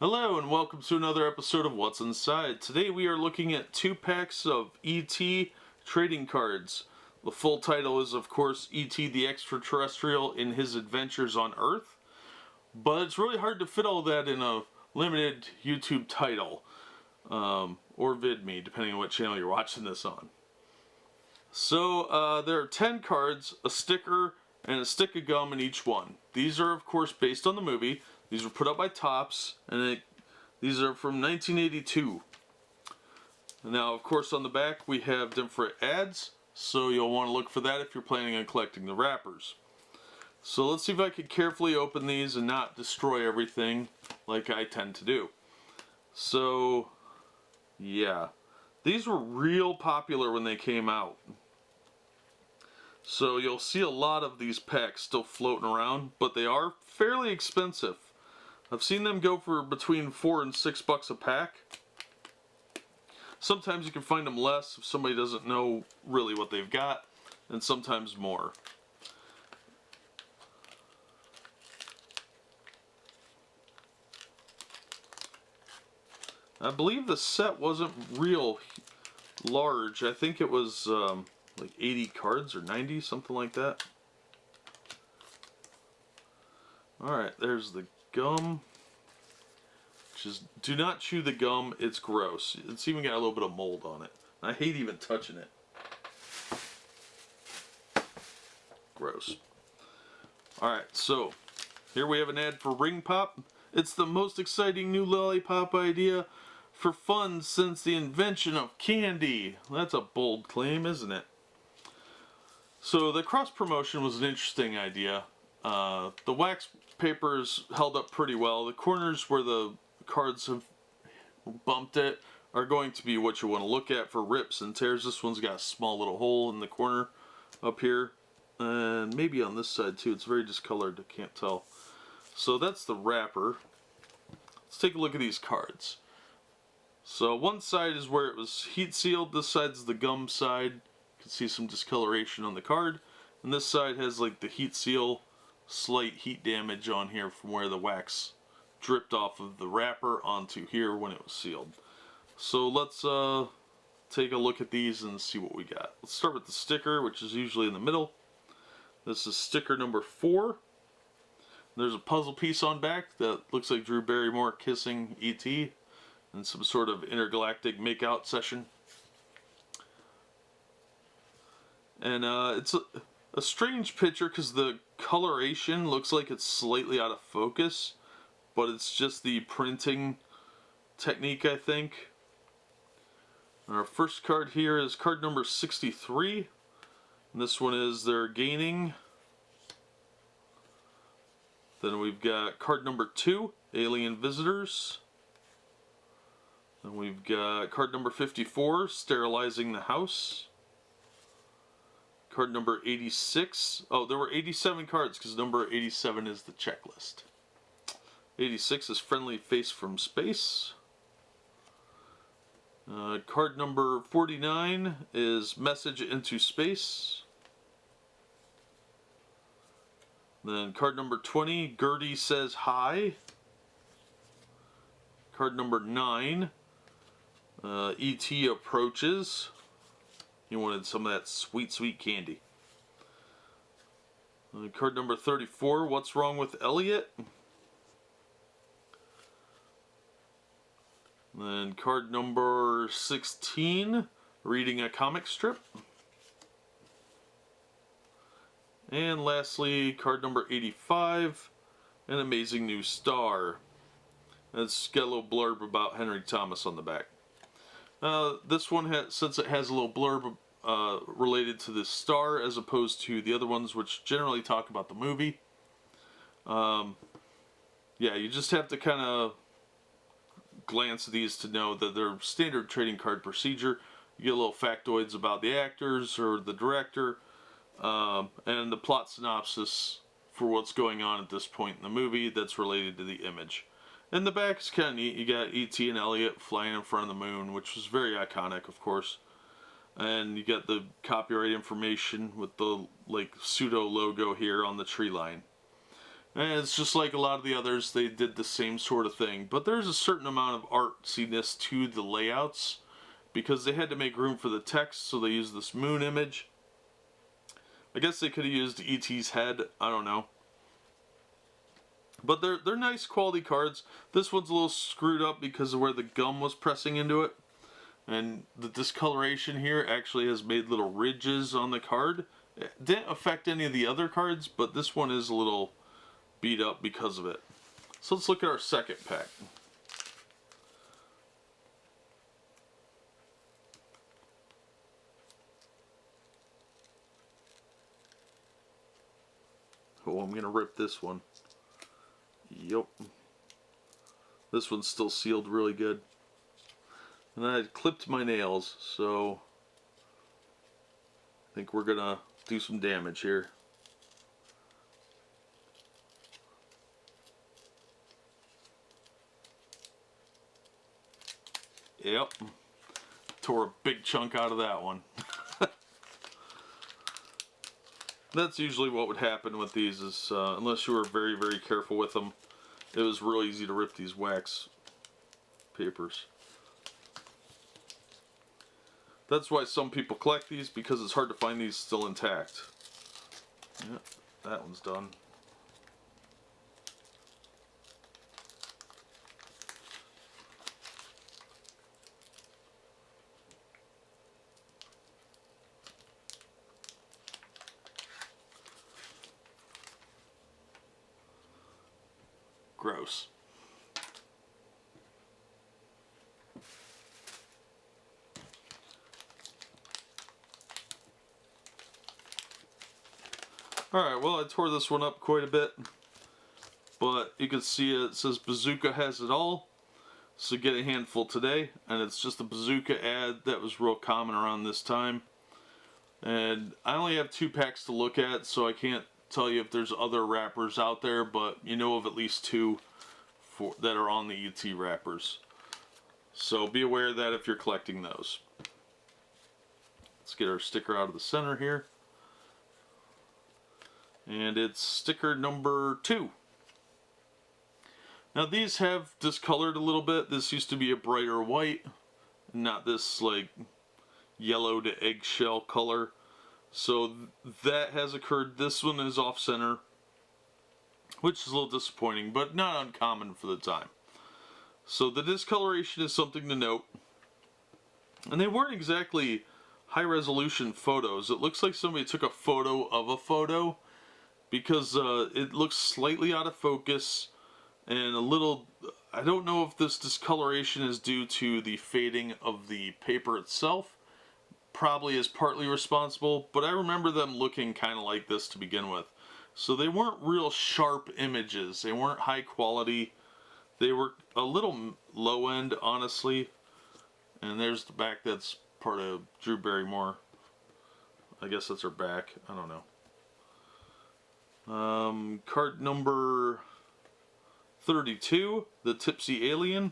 Hello and welcome to another episode of What's Inside. Today we are looking at 2 packs of E.T. trading cards. The full title is of course E.T. the Extra-Terrestrial in His Adventures on Earth. But it's really hard to fit all that in a limited YouTube title. Or VidMe, depending on what channel you're watching this on. So there are 10 cards, a sticker, and a stick of gum in each one. These are of course based on the movie. These were put up by Topps, and these are from 1982. Now, of course, on the back we have different ads, so you'll want to look for that if you're planning on collecting the wrappers. So let's see if I can carefully open these and not destroy everything like I tend to do. So, yeah. These were real popular when they came out. So you'll see a lot of these packs still floating around, but they are fairly expensive. I've seen them go for between $4 and $6 a pack. Sometimes you can find them less if somebody doesn't know really what they've got, and sometimes more. I believe the set wasn't real large. I think it was like 80 cards or 90, something like that. Alright, there's the gum. Just do not chew the gum, it's gross. It's even got a little bit of mold on it. I hate even touching it. Gross. Alright, so here we have an ad for Ring Pop. It's the most exciting new lollipop idea for fun since the invention of candy. That's a bold claim, isn't it? So the cross promotion was an interesting idea. The wax papers held up pretty well. The corners where the cards have bumped it are going to be what you want to look at for rips and tears. This one's got a small little hole in the corner up here, and maybe on this side too. It's very discolored, I can't tell. So that's the wrapper. Let's take a look at these cards. So one side is where it was heat sealed, this side's the gum side. You can see some discoloration on the card, and this side has like the heat seal, slight heat damage on here from where the wax dripped off of the wrapper onto here when it was sealed. So let's take a look at these and see what we got. Let's start with the sticker, which is usually in the middle. This is sticker number 4. There's a puzzle piece on back that looks like Drew Barrymore kissing E.T. in some sort of intergalactic makeout session. And it's a strange picture because the coloration looks like it's slightly out of focus, but it's just the printing technique, I think. Our first card here is card number 63. And this one is they're gaining. Then we've got card number 2, Alien Visitors. Then we've got card number 54, Sterilizing the House. Card number 86. Oh, there were 87 cards because number 87 is the checklist. 86 is Friendly Face from Space. Card number 49 is Message into Space. Then card number 20, Gertie Says Hi. Card number 9, E.T. Approaches. He wanted some of that sweet, sweet candy. Card number 34, What's Wrong with Elliot? Then card number 16, Reading a Comic Strip. And lastly, card number 85, An Amazing New Star. It's got a little blurb about Henry Thomas on the back. This one, since it has a little blurb related to the star as opposed to the other ones which generally talk about the movie. Yeah, you just have to kind of glance at these to know that they're standard trading card procedure. You get a little factoids about the actors or the director, and the plot synopsis for what's going on at this point in the movie that's related to the image. And the back is kind of neat. You got E.T. and Elliot flying in front of the moon, which was very iconic, of course. And you got the copyright information with the like pseudo logo here on the tree line. And it's just like a lot of the others, they did the same sort of thing. But there's a certain amount of artsiness to the layouts because they had to make room for the text, so they used this moon image. I guess they could have used E.T.'s head, I don't know. But they're nice quality cards. This one's a little screwed up because of where the gum was pressing into it. And the discoloration here actually has made little ridges on the card. It didn't affect any of the other cards, but this one is a little beat up because of it. So let's look at our second pack. Oh, I'm going to rip this one. Yup. This one's still sealed really good. And I had clipped my nails, so I think we're going to do some damage here. Yep. Tore a big chunk out of that one. That's usually what would happen with these, is unless you were very, very careful with them, it was real easy to rip these wax papers. That's why some people collect these, because it's hard to find these still intact. Yep, that one's done. Gross. Alright, well, I tore this one up quite a bit, but you can see it says Bazooka has it all, so get a handful today, and it's just a Bazooka ad that was real common around this time. And I only have 2 packs to look at, so I can't tell you if there's other wrappers out there, but you know of at least 2 that are on the ET wrappers. So be aware of that if you're collecting those. Let's get our sticker out of the center here. And it's sticker number 2. Now these have discolored a little bit. This used to be a brighter white, not this like yellow to eggshell color. So that has occurred. This one is off center, which is a little disappointing, but not uncommon for the time. So the discoloration is something to note. And they weren't exactly high resolution photos. It looks like somebody took a photo of a photo, because it looks slightly out of focus and a little, I don't know if this discoloration is due to the fading of the paper itself. Probably is partly responsible, but I remember them looking kind of like this to begin with. So they weren't real sharp images. They weren't high quality. They were a little low end, honestly. And there's the back that's part of Drew Barrymore. I guess that's her back. I don't know. Card number 32, the Tipsy Alien.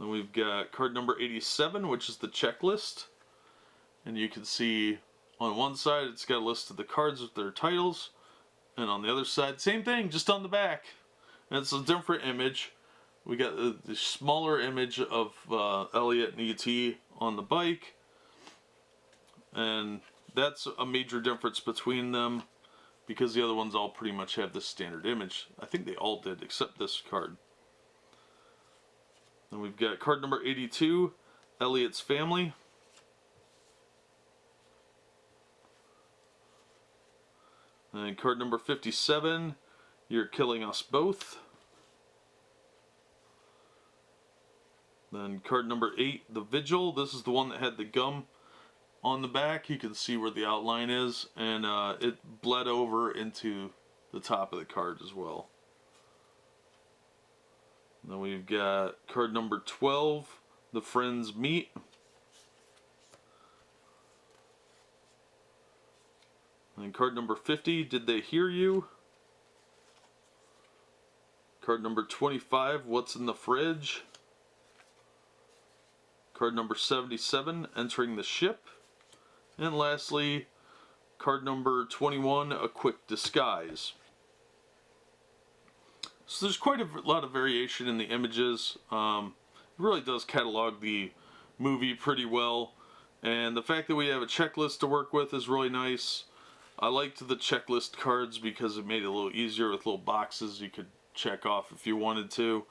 Then we've got card number 87, which is the checklist. And you can see on one side it's got a list of the cards with their titles. And on the other side, same thing, just on the back. And it's a different image. We got the smaller image of Elliot and E.T. on the bike. And that's a major difference between them, because the other ones all pretty much have this standard image. I think they all did, except this card. Then we've got card number 82, Elliot's Family. And card number 57, You're Killing Us Both. Then card number 8, The Vigil. This is the one that had the gum on the back. You can see where the outline is, and it bled over into the top of the card as well. Then we've got card number 12, The Friends Meet. And card number 50, Did They Hear You? Card number 25, What's in the Fridge? Card number 77, Entering the Ship. And lastly, Card number 21, A Quick Disguise. So there's quite a lot of variation in the images. It really does catalog the movie pretty well. And the fact that we have a checklist to work with is really nice. I liked the checklist cards because it made it a little easier with little boxes you could check off if you wanted to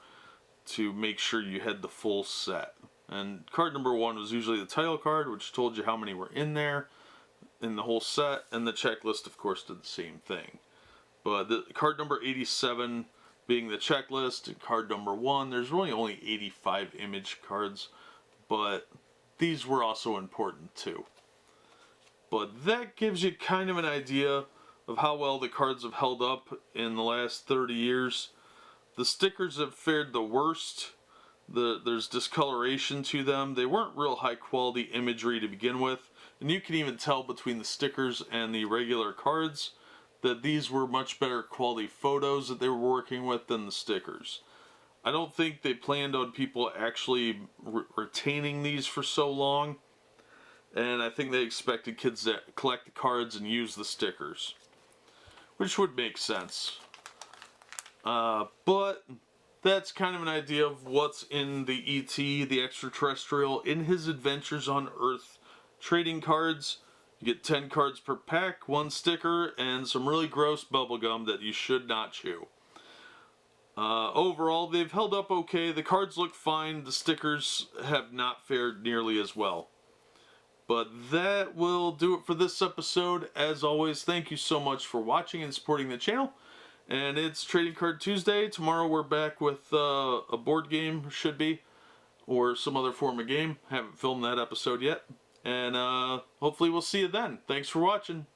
make sure you had the full set. And card number 1 was usually the title card, which told you how many were in there in the whole set, and the checklist of course did the same thing. But the card number 87 being the checklist, and card number 1, there's really only 85 image cards, but these were also important too. But that gives you kind of an idea of how well the cards have held up in the last 30 years. The stickers have fared the worst. There's discoloration to them. They weren't real high quality imagery to begin with, and you can even tell between the stickers and the regular cards that these were much better quality photos that they were working with than the stickers. I don't think they planned on people actually retaining these for so long, and I think they expected kids to collect the cards and use the stickers, which would make sense. But that's kind of an idea of what's in the E.T., the Extra-Terrestrial, in his adventures on Earth trading cards. You get 10 cards per pack, 1 sticker, and some really gross bubblegum that you should not chew. Overall, they've held up okay. The cards look fine. The stickers have not fared nearly as well. But that will do it for this episode. As always, thank you so much for watching and supporting the channel. And it's Trading Card Tuesday. Tomorrow we're back with a board game, should be, or some other form of game. Haven't filmed that episode yet. And hopefully we'll see you then. Thanks for watching.